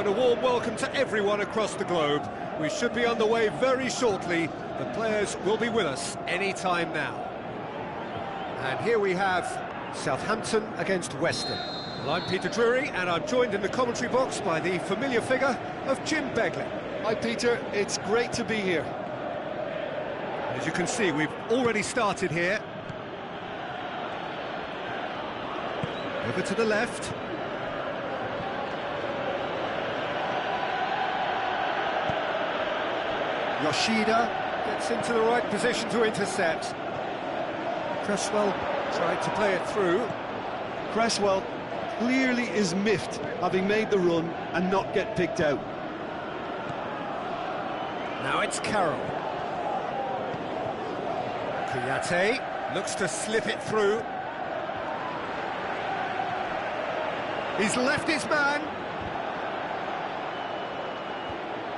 And a warm welcome to everyone across the globe. We should be on the way very shortly. The players will be with us any time now. And here we have Southampton against Weston. Well, I'm Peter Drury, and I'm joined in the commentary box by the familiar figure of Jim Begley. Hi Peter, it's great to be here. As you can see, we've already started here. Over to the left. Yoshida gets into the right position to intercept. Cresswell tried to play it through. Cresswell clearly is miffed, having made the run and not get picked out. Now it's Carroll. Kouyaté looks to slip it through. He's left his man.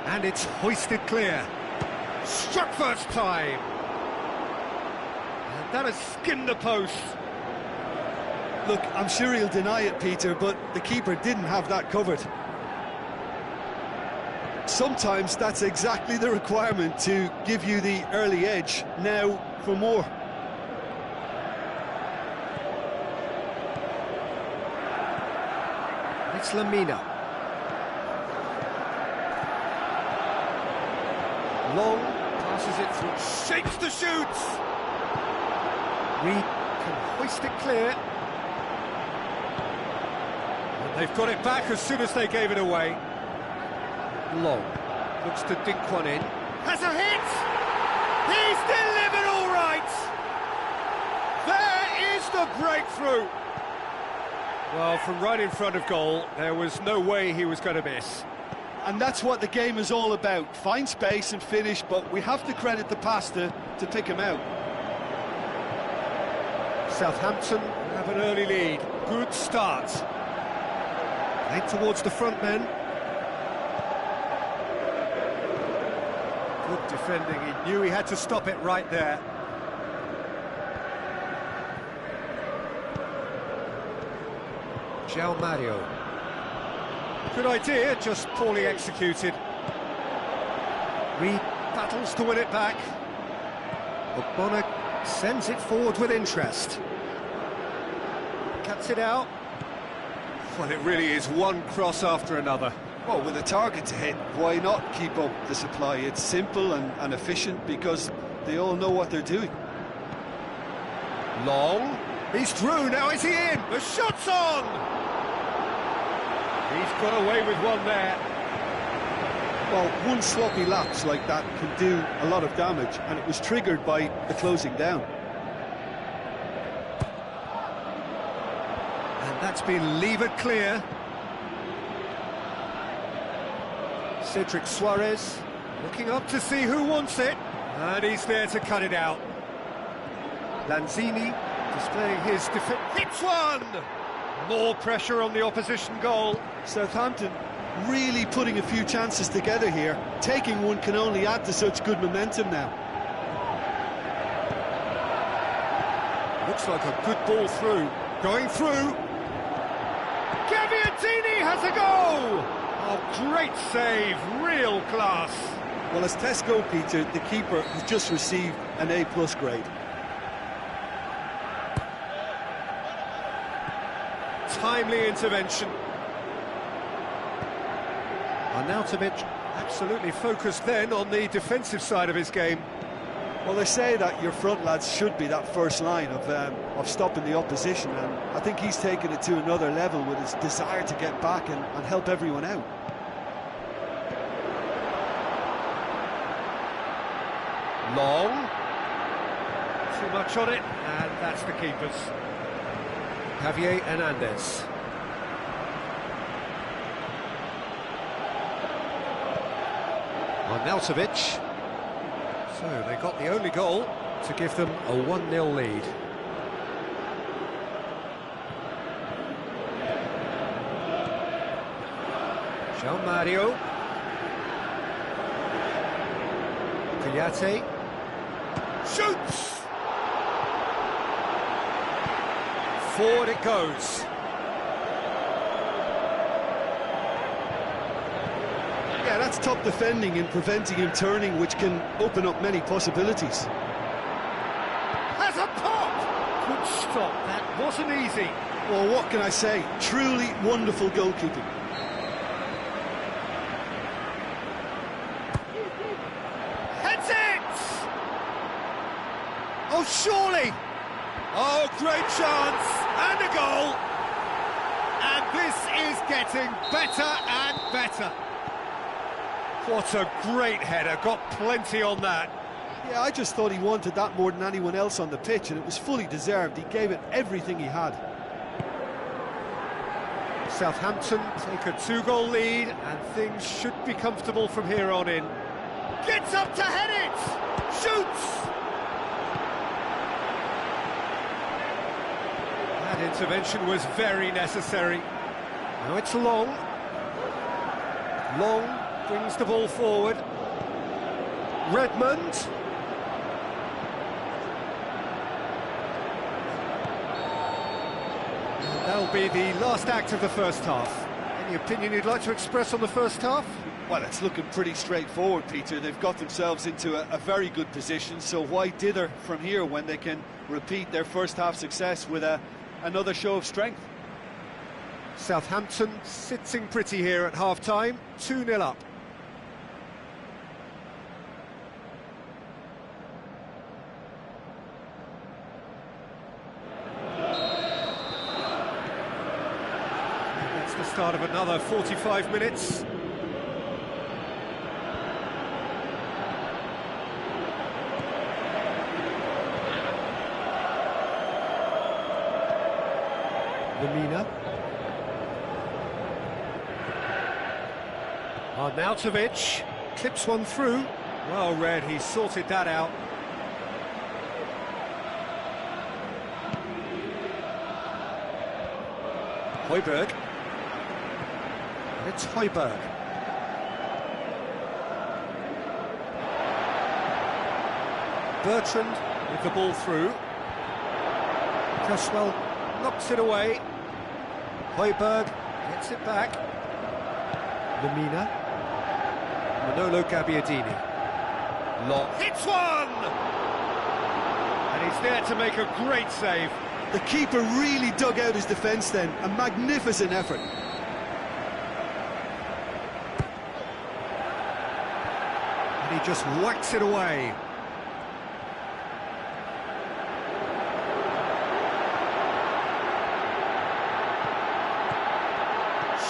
And it's hoisted clear. Struck first time. And that has skimmed the post. Look, I'm sure he'll deny it, Peter, but the keeper didn't have that covered. Sometimes that's exactly the requirement to give you the early edge. Now for more. It's Lamina. Long, passes it through, shakes the shoots! Reed can hoist it clear. And they've got it back as soon as they gave it away. Long, looks to dink one in. Has a hit! He's delivered all right! There is the breakthrough! Well, from right in front of goal, there was no way he was going to miss. And that's what the game is all about. Find space and finish, but we have to credit the pass to pick him out. Southampton have an early lead. Good start. Played towards the front men. Good defending. He knew he had to stop it right there. João Mario. Good idea, just poorly executed. Reed battles to win it back. Ogbonna sends it forward with interest. Cuts it out. Well, it really is one cross after another. Well, with a target to hit, why not keep up the supply? It's simple and efficient because they all know what they're doing. Long. He's through, now is he in? The shot's on! He's got away with one there. Well, one sloppy lapse like that can do a lot of damage, and it was triggered by the closing down. And that's been levered clear. Cedric Suarez looking up to see who wants it, and he's there to cut it out. Lanzini displaying his defense. Hits one! More pressure on the opposition goal. Southampton really putting a few chances together here. Taking one can only add to such good momentum now. Looks like a good ball through. Going through. Gabbiadini has a goal! Oh, great save, real class. Well, as tests go, Peter, the keeper has just received an A+ grade. Timely intervention. Arnautovic absolutely focused then on the defensive side of his game. Well, they say that your front lads should be that first line of stopping the opposition, and I think he's taken it to another level with his desire to get back and help everyone out. Long. Too much on it, and that's the keeper's. Javier Hernandez. Arnautovic. So they got the only goal to give them a 1-0 lead. João Mario. Kouyaté. Shoots! Forward it goes. that's top defending and preventing him turning, which can open up many possibilities. Has a pop! Good stop, that wasn't easy. Well, what can I say? Truly wonderful goalkeeping. Heads it! Oh, surely! Oh, great chance! And a goal! And this is getting better and better. What a great header, got plenty on that. Yeah, I just thought he wanted that more than anyone else on the pitch, and it was fully deserved. He gave it everything he had. Southampton take a 2-goal lead, and things should be comfortable from here on in. Gets up to head it! Shoots! That intervention was very necessary. Now it's Long. Long brings the ball forward. Redmond. That'll be the last act of the first half. Any opinion you'd like to express on the first half? Well, it's looking pretty straightforward, Peter. They've got themselves into a very good position, so why dither from here when they can repeat their first half success with another show of strength? Southampton sitting pretty here at half-time, 2-0 up. That's the start of another 45 minutes. Lemina. Arnautovic clips one through. Well read, he sorted that out. Højbjerg. It's Højbjerg. Bertrand with the ball through. Cresswell knocks it away. Højbjerg gets it back. Lemina. Manolo Gabbiadini. Long. Hits one! And he's there to make a great save. The keeper really dug out his defence then. A magnificent effort. And he just whacks it away.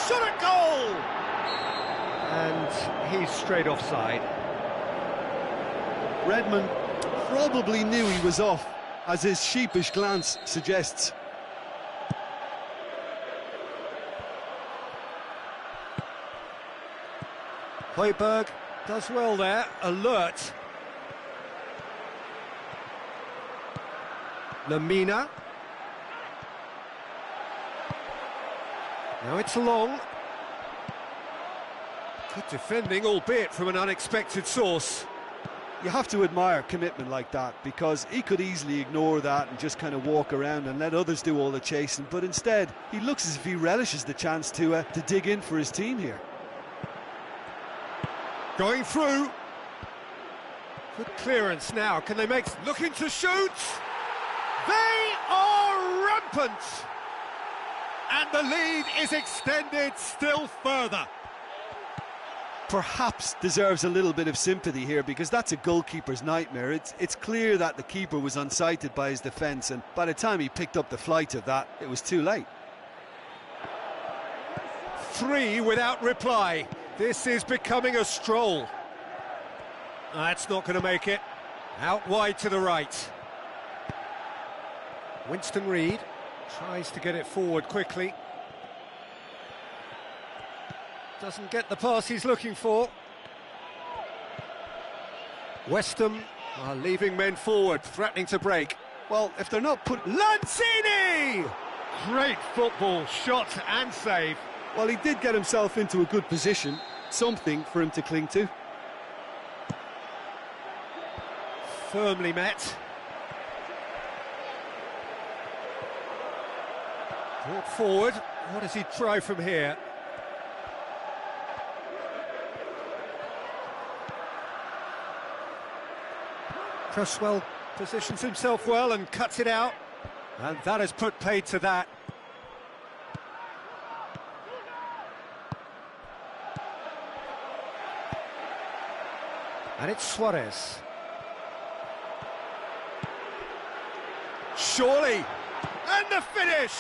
Shot at goal! And he's straight offside. Redmond probably knew he was off, as his sheepish glance suggests. Højbjerg does well there, alert. Lemina. Now it's Long. Good defending, albeit from an unexpected source. You have to admire commitment like that, because he could easily ignore that and just kind of walk around and let others do all the chasing, but instead he looks as if he relishes the chance to dig in for his team here. Going through. Good clearance now. Can they make... Looking to shoot. They are rampant. And the lead is extended still further. Perhaps deserves a little bit of sympathy here, because that's a goalkeeper's nightmare. It's clear that the keeper was unsighted by his defence, and by the time he picked up the flight of that, it was too late. 3 without reply. This is becoming a stroll. That's not going to make it. Out wide to the right. Winston Reid tries to get it forward quickly. Doesn't get the pass he's looking for. West Ham are leaving men forward, threatening to break. Well, if they're not put... Lanzini! Great football, shot and save. Well, he did get himself into a good position, something for him to cling to. Firmly met. Brought forward. What does he try from here? Cresswell positions himself well and cuts it out, and that has put paid to that. And it's Suarez. Surely, and the finish!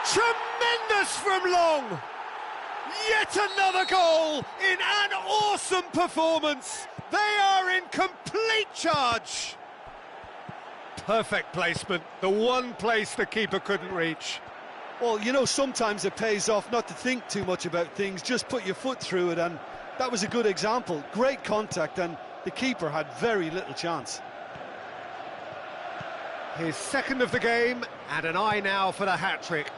Tremendous from Long! Yet another goal in an awesome performance! They are in complete charge! Perfect placement, the one place the keeper couldn't reach. Well, you know, sometimes it pays off not to think too much about things, just put your foot through it, and that was a good example. Great contact, and the keeper had very little chance. His second of the game, and an eye now for the hat-trick.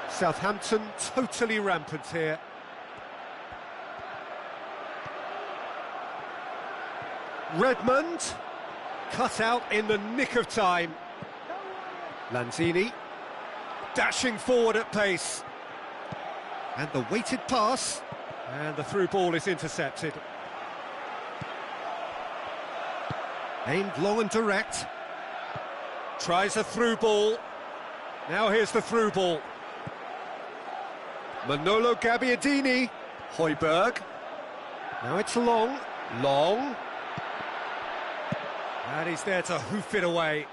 Southampton totally rampant here. Redmond, cut out in the nick of time. Lanzini, dashing forward at pace. And the weighted pass, and the through ball is intercepted. Aimed long and direct. Tries a through ball. Now here's the through ball. Manolo Gabbiadini. Højbjerg. Now it's Long. Long. And he's there to hoof it away.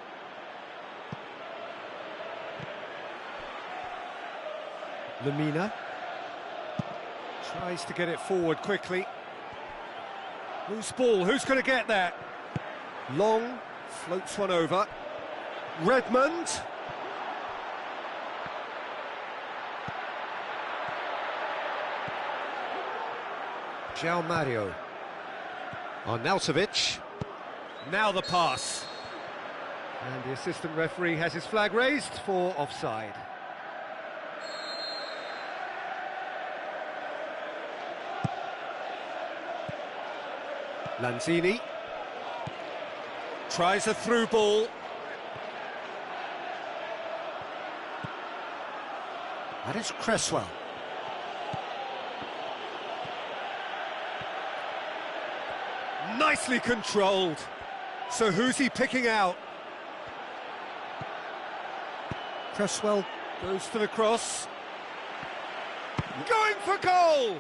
Lemina. Tries to get it forward quickly. Loose ball, who's going to get that? Long floats one over. Redmond. João Mario. Arnautovic. Now the pass. And the assistant referee has his flag raised for offside. Lanzini tries a through ball. That is Cresswell. Nicely controlled. So who's he picking out? Cresswell goes for the cross. Going for goal!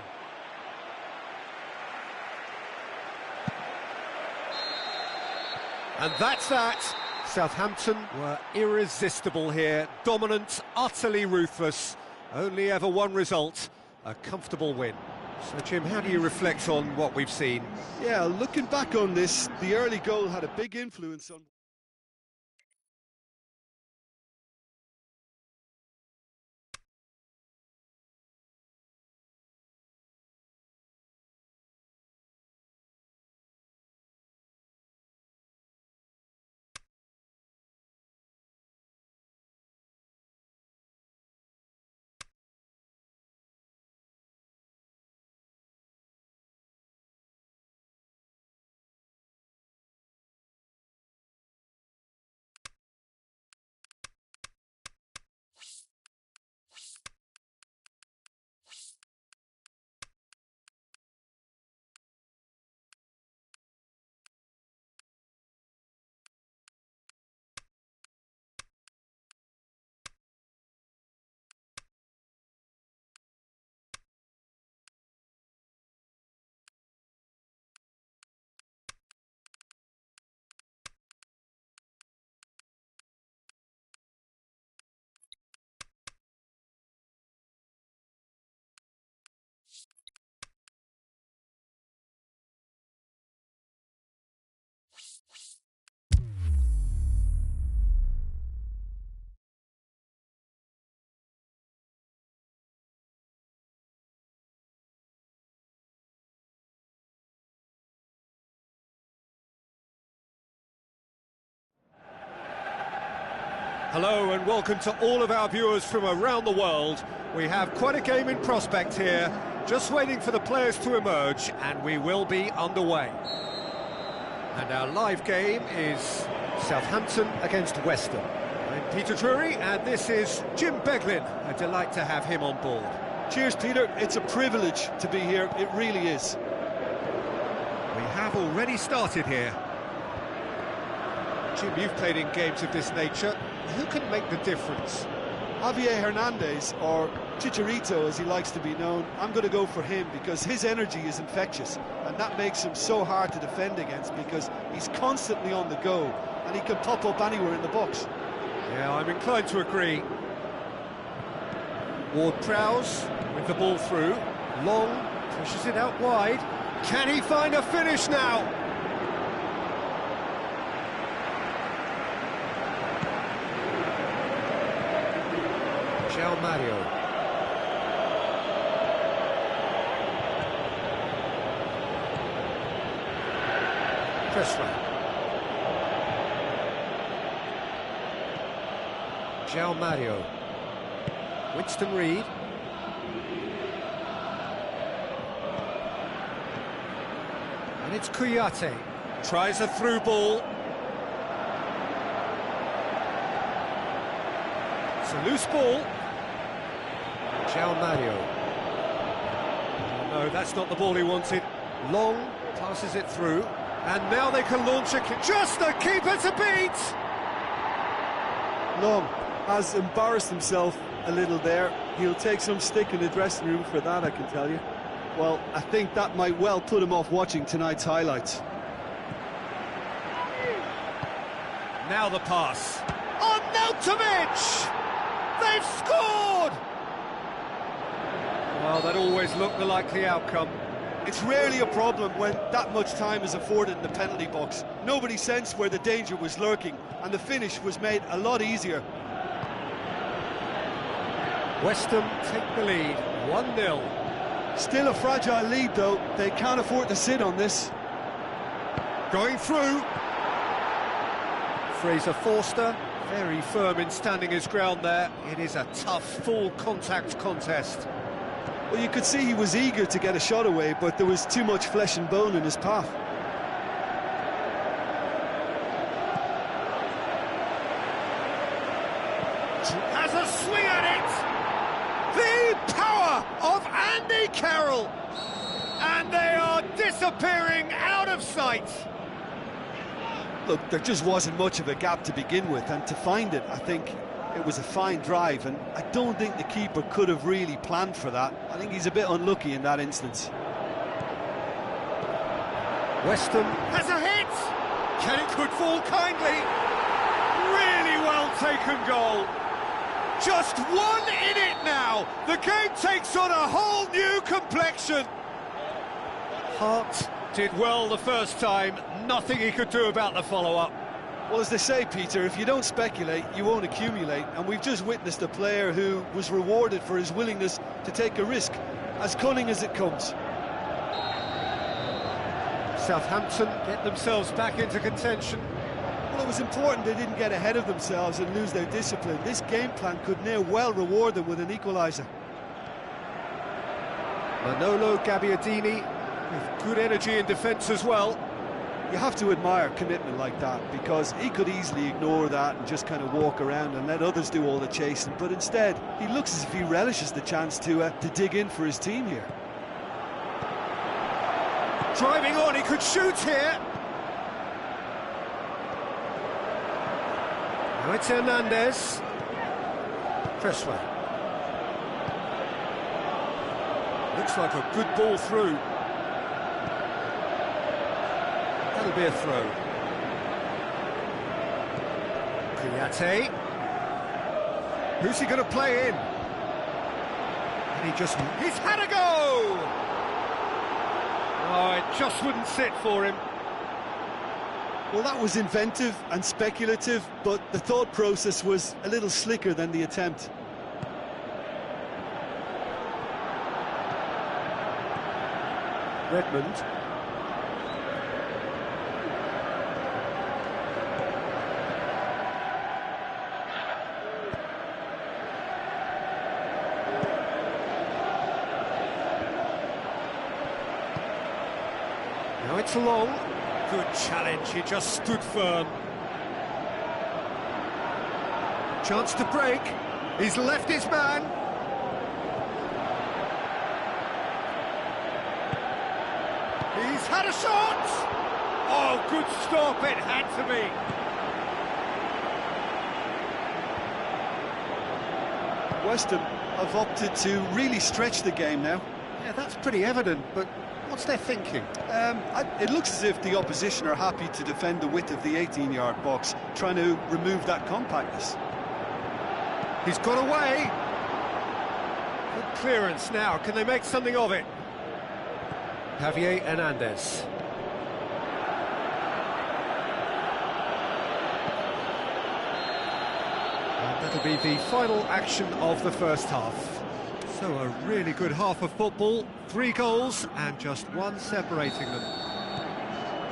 And that's that. Southampton were irresistible here, dominant, utterly ruthless. Only ever one result, a comfortable win. So, Jim, how do you reflect on what we've seen? Yeah, looking back on this, the early goal had a big influence on... Hello and welcome to all of our viewers from around the world. We have quite a game in prospect here, just waiting for the players to emerge, and we will be underway. And our live game is Southampton against West Ham. I'm Peter Drury, and this is Jim Beglin. A delight to have him on board. Cheers, Peter. It's a privilege to be here. It really is. We have already started here. Jim, you've played in games of this nature. Who can make the difference? Javier Hernandez, or Chicharito as he likes to be known, I'm going to go for him because his energy is infectious, and that makes him so hard to defend against because he's constantly on the go and he can pop up anywhere in the box. Yeah, I'm inclined to agree. Ward-Prowse with the ball through. Long pushes it out wide. Can he find a finish now? João Mario. Cresswell. João Mario. Winston Reid. And it's Kouyaté. Tries a through ball. It's a loose ball. João Mario. Oh, no, that's not the ball he wanted. Long passes it through. And now they can launch a kick. Just the keeper to beat! Long has embarrassed himself a little there. He'll take some stick in the dressing room for that, I can tell you. Well, I think that might well put him off watching tonight's highlights. Now the pass. On Nautovic! They've scored! Well, that always looked the likely outcome. It's rarely a problem when that much time is afforded in the penalty box. Nobody sensed where the danger was lurking, and the finish was made a lot easier. West Ham take the lead, 1-0. Still a fragile lead, though. They can't afford to sit on this. Going through. Fraser Forster, very firm in standing his ground there. It is a tough, full-contact contest. Well, you could see he was eager to get a shot away, but there was too much flesh and bone in his path. Has a swing at it! The power of Andy Carroll! And they are disappearing out of sight! Look, there just wasn't much of a gap to begin with, and to find it, I think it was a fine drive, and I don't think the keeper could have really planned for that. I think he's a bit unlucky in that instance. West Ham has a hit! Can it could fall kindly? Really well taken goal. Just one in it now. The game takes on a whole new complexion. Hart did well the first time. Nothing he could do about the follow-up. Well, as they say, Peter, if you don't speculate, you won't accumulate. And we've just witnessed a player who was rewarded for his willingness to take a risk, as cunning as it comes. Southampton get themselves back into contention. Well, it was important they didn't get ahead of themselves and lose their discipline. This game plan could near well reward them with an equaliser. Manolo Gabbiadini with good energy in defence as well. You have to admire commitment like that, because he could easily ignore that and just kind of walk around and let others do all the chasing, but instead he looks as if he relishes the chance to dig in for his team here. Driving on, he could shoot here. Now it's Hernandez. Cresswell. Looks like a good ball through. That'll be a throw. Kouyaté. Who's he going to play in? And he's had a go! Oh, it just wouldn't sit for him. Well, that was inventive and speculative, but the thought process was a little slicker than the attempt. Redmond. Now it's Long. Good challenge, he just stood firm. Chance to break. He's left his man. He's had a shot! Oh, good stop, it had to be. West Ham have opted to really stretch the game now. Yeah, that's pretty evident, but what's their thinking? It looks as if the opposition are happy to defend the width of the 18-yard box, trying to remove that compactness. He's got away. Good clearance now. Can they make something of it? Javier Hernandez. And that'll be the final action of the first half. So a really good half of football, 3 goals and just one separating them.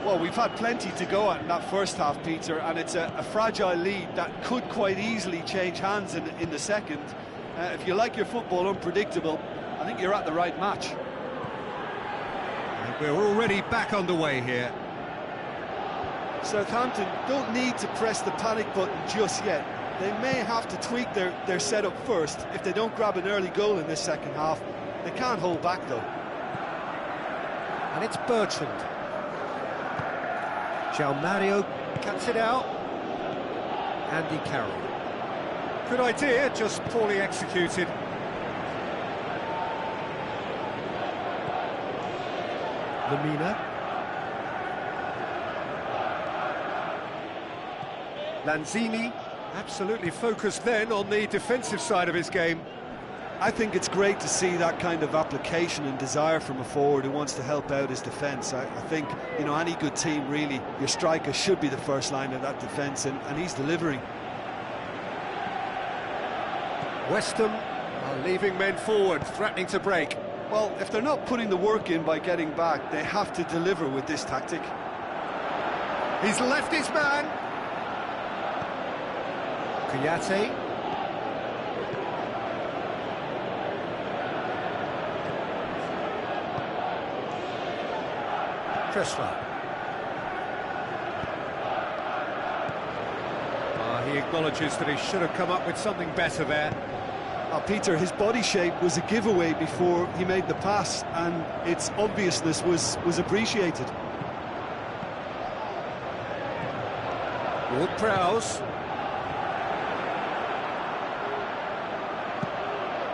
Well, we've had plenty to go at in that first half, Peter, and it's a fragile lead that could quite easily change hands in the second. If you like your football unpredictable, I think you're at the right match. And we're already back underway here. Southampton don't need to press the panic button just yet. They may have to tweak their setup first. If they don't grab an early goal in this second half, they can't hold back though. And it's Bertrand. João Mario cuts it out. Andy Carroll. Good idea, just poorly executed. Lamina. Lanzini, absolutely focused then on the defensive side of his game. I think it's great to see that kind of application and desire from a forward who wants to help out his defence. I think, you know, any good team, really, your striker should be the first line of that defence, and he's delivering. West Ham are leaving men forward, threatening to break. Well, if they're not putting the work in by getting back, they have to deliver with this tactic. He's left his man. Kouyaté. Cresswell. He acknowledges that he should have come up with something better there. Peter, his body shape was a giveaway before he made the pass, and its obviousness was appreciated. Ward-Prowse.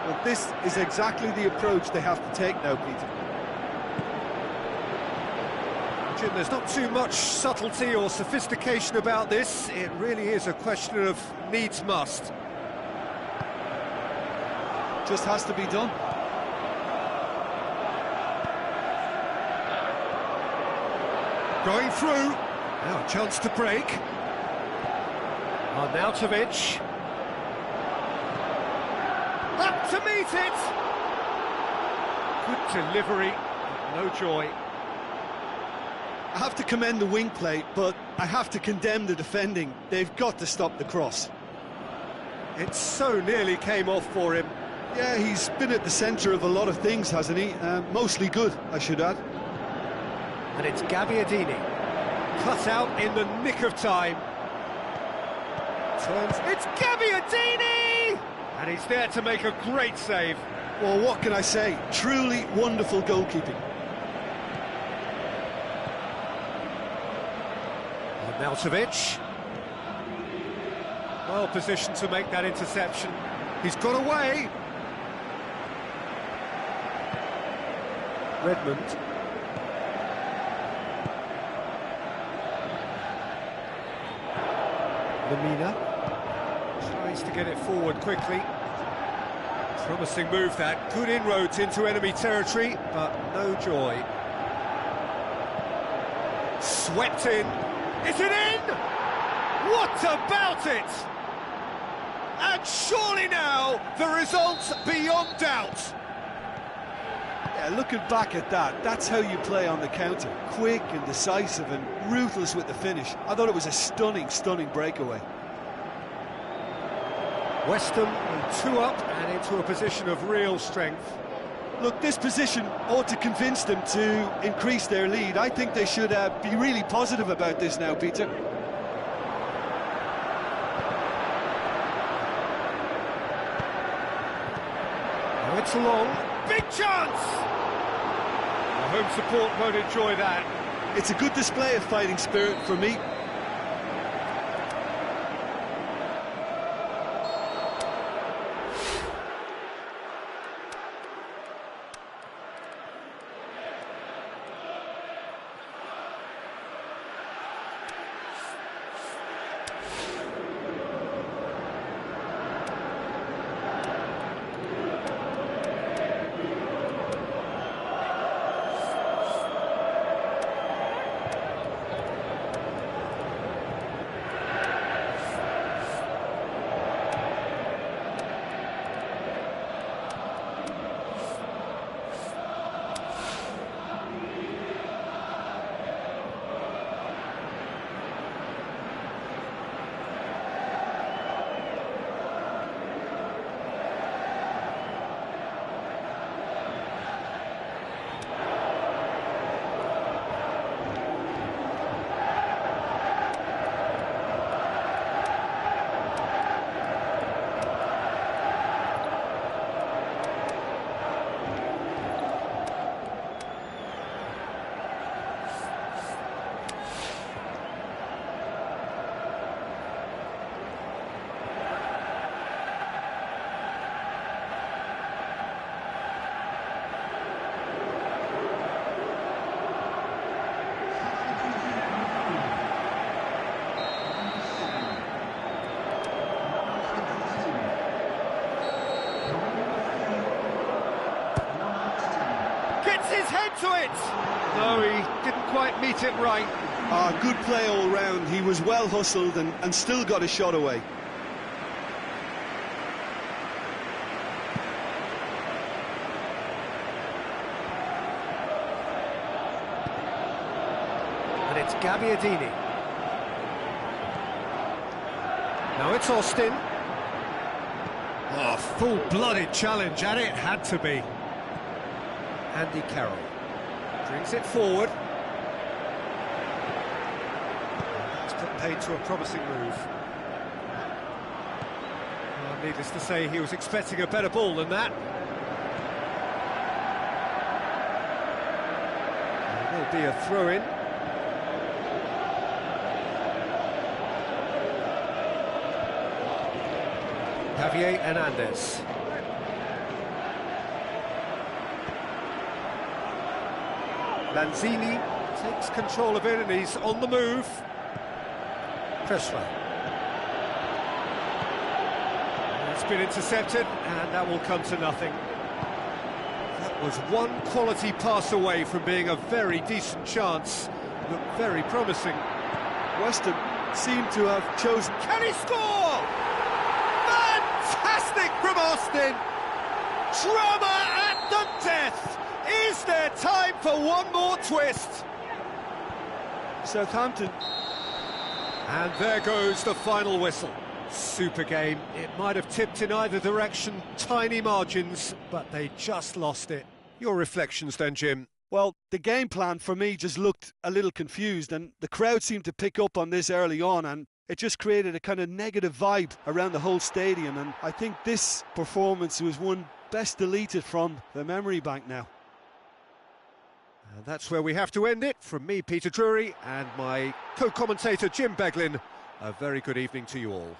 Well, this is exactly the approach they have to take now, Peter. Jim, there's not too much subtlety or sophistication about this. It really is a question of needs must. Just has to be done. Going through. Now a chance to break. Arnautovic. Up to meet it. Good delivery. No joy. I have to commend the wing play, but I have to condemn the defending. They've got to stop the cross. It so nearly came off for him. Yeah, he's been at the centre of a lot of things, hasn't he? Mostly good, I should add. And it's Gabbiadini. Cut out in the nick of time. Turns. It's Gabbiadini! And he's there to make a great save. Well, what can I say? Truly wonderful goalkeeping. Arnautovic. Well positioned to make that interception. He's got away. Redmond. Lamina tries to get it forward quickly. Promising move that. Good inroads into enemy territory, but no joy. Swept in. Is it in? What about it? And surely now, the result's beyond doubt. Yeah, looking back at that, that's how you play on the counter. Quick and decisive and ruthless with the finish. I thought it was a stunning, stunning breakaway. West Ham are 2 up and into a position of real strength. Look, this position ought to convince them to increase their lead. I think they should be really positive about this now, Peter. Now it's long. Big chance! home support won't enjoy that. It's a good display of fighting spirit for me. To it! No, he didn't quite meet it right. Good play all round. He was well hustled and still got a shot away. And it's Gabbiadini. Now it's Austin. Oh, full-blooded challenge, and it had to be. Andy Carroll brings it forward. That's put paid to a promising move. Well, needless to say, he was expecting a better ball than that. There'll be a throw-in. Javier Hernandez. Lanzini takes control of it and he's on the move. Cresswell. It's been intercepted and that will come to nothing. That was one quality pass away from being a very decent chance. Looked very promising. Weston seemed to have chosen... Can he score? Fantastic from Austin! Drama at the death! Is there time for one more twist? Southampton. And there goes the final whistle. Super game. It might have tipped in either direction, tiny margins, but they just lost it. Your reflections then, Jim? Well, the game plan for me just looked a little confused, and the crowd seemed to pick up on this early on, and it just created a kind of negative vibe around the whole stadium, and I think this performance was one best deleted from the memory bank now. And that's where we have to end it. From me, Peter Drury, and my co-commentator, Jim Beglin, a very good evening to you all.